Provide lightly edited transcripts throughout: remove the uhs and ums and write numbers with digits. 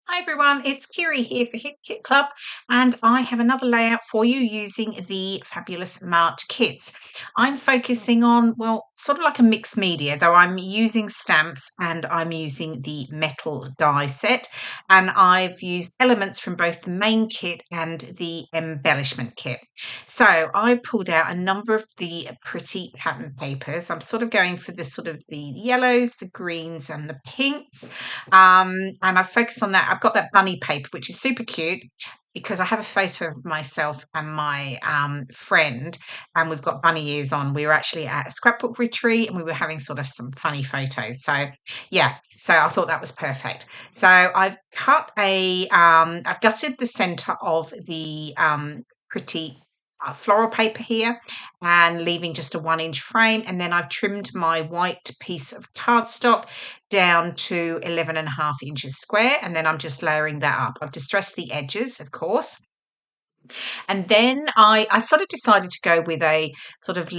Hi everyone, it's Kiri here for Hip Kit Club, and I have another layout for you using the fabulous March kits. I'm focusing on, well, sort of like a mixed media, though I'm using stamps and I'm using the metal die set, and I've used elements from both the main kit and the embellishment kit. So I've pulled out a number of the pretty pattern papers. I'm sort of going for the sort of the yellows, the greens, and the pinks. And I focus on that. I've got that bunny paper, which is super cute because I have a photo of myself and my friend, and we've got bunny ears on. We were actually at a scrapbook retreat and we were having sort of some funny photos. So, yeah, so I thought that was perfect. So I've gutted the center of the pretty floral paper here and leaving just a 1 inch frame, and then I've trimmed my white piece of cardstock down to 11.5 inches square, and then I'm just layering that up. I've distressed the edges, of course, and then I sort of decided to go with a sort of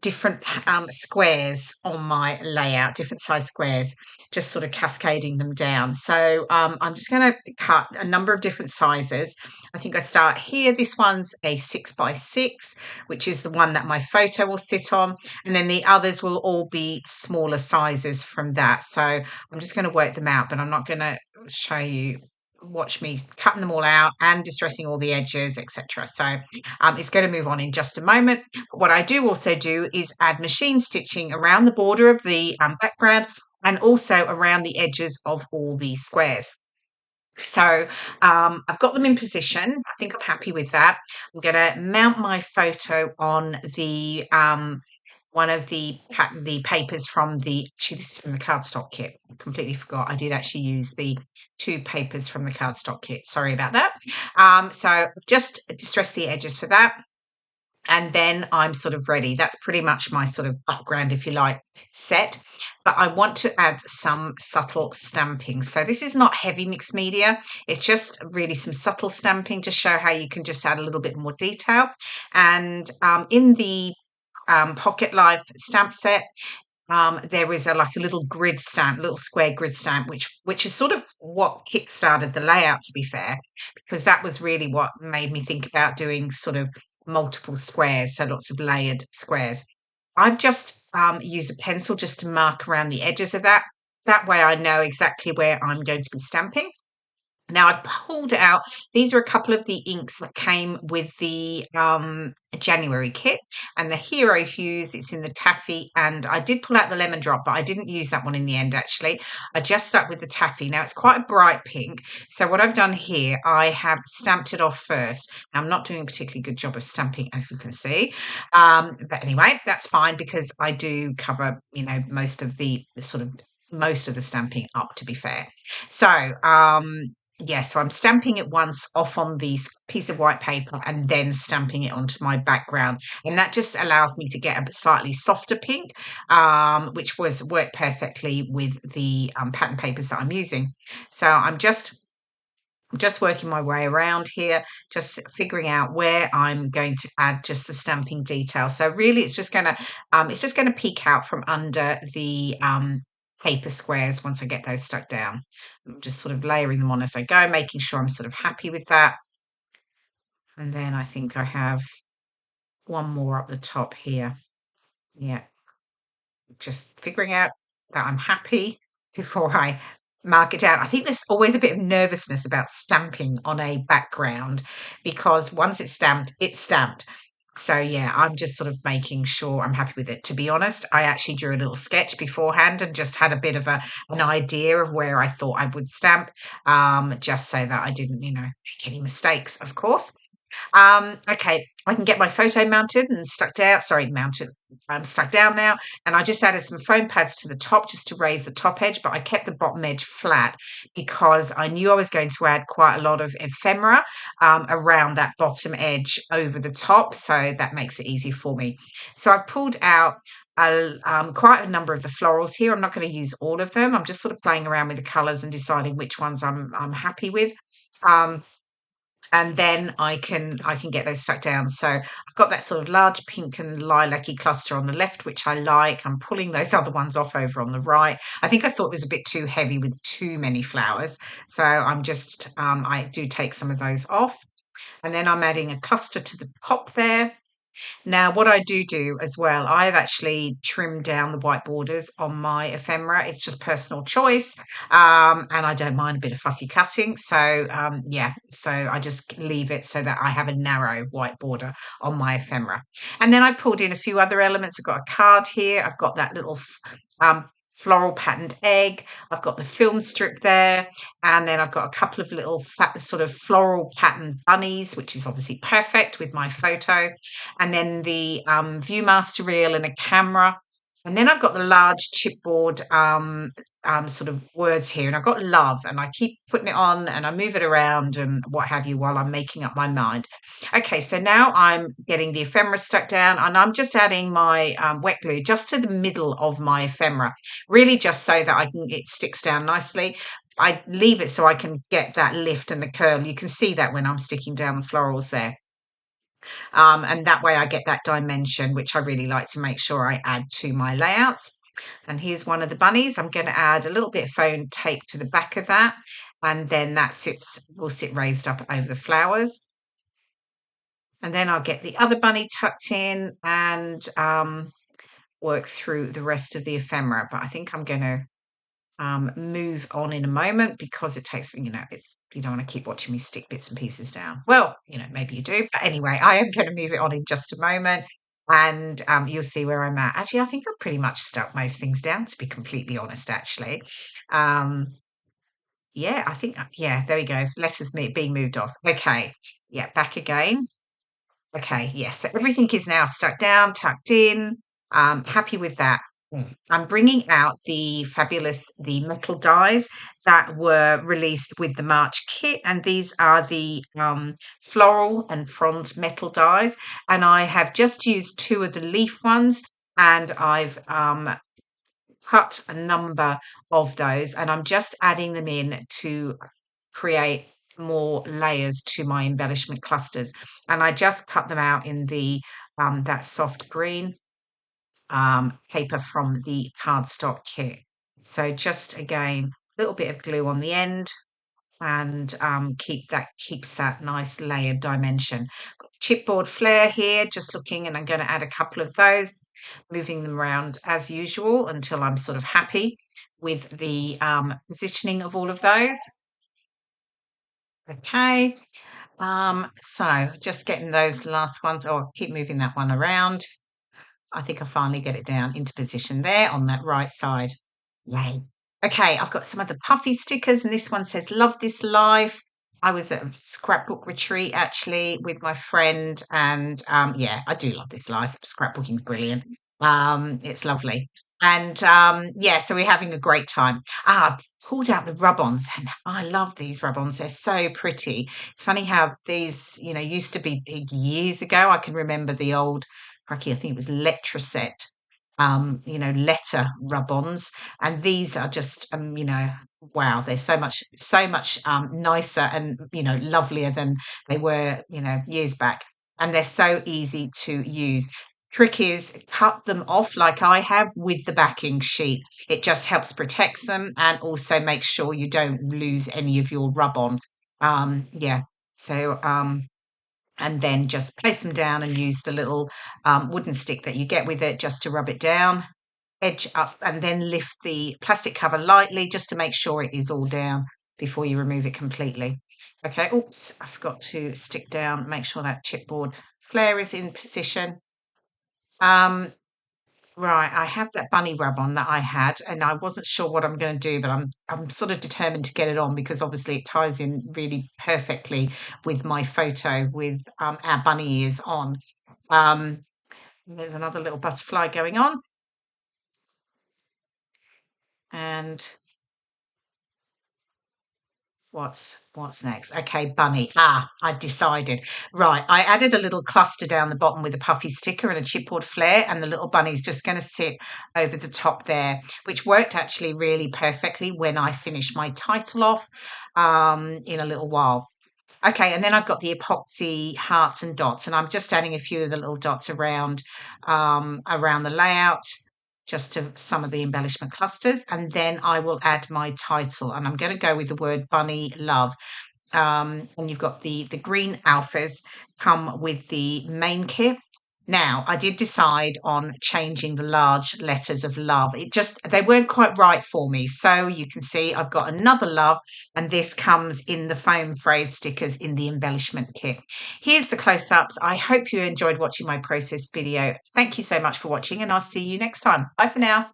different squares on my layout, different size squares, just sort of cascading them down. So I'm just going to cut a number of different sizes. I think I start here. This one's a 6x6, which is the one that my photo will sit on. And then the others will all be smaller sizes from that. So I'm just going to work them out, but I'm not going to show you. Watch me cutting them all out and distressing all the edges, etc. So it's going to move on in just a moment. What I do also do is add machine stitching around the border of the background and also around the edges of all the squares. So I've got them in position. I think I'm happy with that. I'm going to mount my photo on the one of the papers from actually this is from the cardstock kit. I completely forgot. I did actually use the two papers from the cardstock kit. Sorry about that. So I've just distressed the edges for that. And then I'm sort of ready. That's pretty much my sort of background, if you like, set. But I want to add some subtle stamping. So this is not heavy mixed media. It's just really some subtle stamping to show how you can just add a little bit more detail. And in the Pocket Life stamp set, there was like a little grid stamp, little square grid stamp, which is sort of what kickstarted the layout, to be fair, because that was really what made me think about doing sort of multiple squares, so lots of layered squares. I've just used a pencil just to mark around the edges of that. That way I know exactly where I'm going to be stamping. Now I pulled out, these are a couple of the inks that came with the January kit, and the Hero Hues, it's in the taffy, and I did pull out the lemon drop, but I didn't use that one in the end actually. I just stuck with the taffy. Now it's quite a bright pink, so what I've done here, I have stamped it off first. Now, I'm not doing a particularly good job of stamping, as you can see, but anyway, that's fine because I do cover, most of the stamping up, to be fair. So yeah, so I'm stamping it once off on this piece of white paper and then stamping it onto my background. And that just allows me to get a slightly softer pink, which worked perfectly with the pattern papers that I'm using. So I'm just working my way around here, just figuring out where I'm going to add just the stamping detail. So really it's just going to peek out from under the paper squares once I get those stuck down. I'm just sort of layering them on as I go, making sure I'm sort of happy with that. And then I think I have one more up the top here. Yeah, just figuring out that I'm happy before I mark it down. I think there's always a bit of nervousness about stamping on a background because once it's stamped, it's stamped. So yeah, I'm just sort of making sure I'm happy with it. To be honest, I actually drew a little sketch beforehand and just had a bit of an idea of where I thought I would stamp, just so that I didn't, make any mistakes, of course. Okay, I can get my photo mounted and stuck down. Sorry, mounted. I'm stuck down now, and I just added some foam pads to the top just to raise the top edge, but I kept the bottom edge flat because I knew I was going to add quite a lot of ephemera around that bottom edge over the top, so that makes it easy for me. So I've pulled out quite a number of the florals here. I'm not going to use all of them. I'm just sort of playing around with the colours and deciding which ones I'm happy with. and then I can get those stuck down. So I've got that sort of large pink and lilac-y cluster on the left, which I like. I'm pulling those other ones off over on the right. I think I thought it was a bit too heavy with too many flowers, so I'm just I do take some of those off, and then I'm adding a cluster to the top there. Now, what I do as well, I've actually trimmed down the white borders on my ephemera. It's just personal choice, and I don't mind a bit of fussy cutting. So, yeah, so I just leave it so that I have a narrow white border on my ephemera. And then I've pulled in a few other elements. I've got a card here. I've got that little floral patterned egg. I've got the film strip there, and then I've got a couple of little fat, sort of floral patterned bunnies, which is obviously perfect with my photo, and then the Viewmaster reel and a camera. And then I've got the large chipboard sort of words here, and I've got love, and I keep putting it on and I move it around and what have you while I'm making up my mind. Okay, so now I'm getting the ephemera stuck down, and I'm just adding my wet glue just to the middle of my ephemera, really just so that it sticks down nicely. I leave it so I can get that lift and the curl. You can see that when I'm sticking down the florals there. And that way I get that dimension, which I really like to make sure I add to my layouts. And here's one of the bunnies. I'm going to add a little bit of foam tape to the back of that, and then that will sit raised up over the flowers. And then I'll get the other bunny tucked in and work through the rest of the ephemera. But I think I'm going to move on in a moment because it takes, you don't want to keep watching me stick bits and pieces down. Well, maybe you do. But anyway, I am going to move it on in just a moment, and you'll see where I'm at. Actually, I think I've pretty much stuck most things down, to be completely honest, actually. Yeah, I think, yeah, there we go. Letters being moved off. Okay. Yeah, back again. Okay, yes. So everything is now stuck down, tucked in. Happy with that. I'm bringing out the metal dies that were released with the March kit, and these are the floral and fronds metal dies. And I have just used two of the leaf ones, and I've cut a number of those, and I'm just adding them in to create more layers to my embellishment clusters. And I just cut them out in the that soft green paper from the cardstock kit. So just again, a little bit of glue on the end, and keeps that nice layered dimension. Got the chipboard flare here, just looking, and I'm going to add a couple of those, moving them around as usual until I'm sort of happy with the positioning of all of those. Okay, so just getting those last ones. Oh, keep moving that one around. I think I finally get it down into position there on that right side. Yay. Okay, I've got some of the puffy stickers, and this one says, "Love this life." I was at a scrapbook retreat actually with my friend, and yeah, I do love this life. Scrapbooking's brilliant. It's lovely. And yeah, so we're having a great time. I've pulled out the rub-ons, and I love these rub-ons. They're so pretty. It's funny how these, used to be big years ago. I can remember the old, cracky, I think it was Letraset, letter rub-ons, and these are just, wow, they're so much nicer and lovelier than they were, years back, and they're so easy to use. Trick is cut them off like I have with the backing sheet. It just helps protects them and also makes sure you don't lose any of your rub-on. Yeah, so and then just place them down and use the little wooden stick that you get with it just to rub it down, edge up, and then lift the plastic cover lightly just to make sure it is all down before you remove it completely. Okay, oops, I forgot to stick down, make sure that chipboard flare is in position. Right, I have that bunny rub on that I had, and I wasn't sure what I'm going to do, but I'm sort of determined to get it on because obviously it ties in really perfectly with my photo with our bunny ears on. There's another little butterfly going on, and what's next? Okay, bunny. I decided. Right, I added a little cluster down the bottom with a puffy sticker and a chipboard flare, and the little bunny's just going to sit over the top there, which worked actually really perfectly when I finished my title off in a little while. Okay, and then I've got the epoxy hearts and dots, and I'm just adding a few of the little dots around the layout, just to some of the embellishment clusters, and then I will add my title, and I'm going to go with the word Bunny Love. And you've got the green alphas come with the main kit. Now, I did decide on changing the large letters of love. They weren't quite right for me. So you can see I've got another love, and this comes in the foam phrase stickers in the embellishment kit. Here's the close-ups. I hope you enjoyed watching my process video. Thank you so much for watching, and I'll see you next time. Bye for now.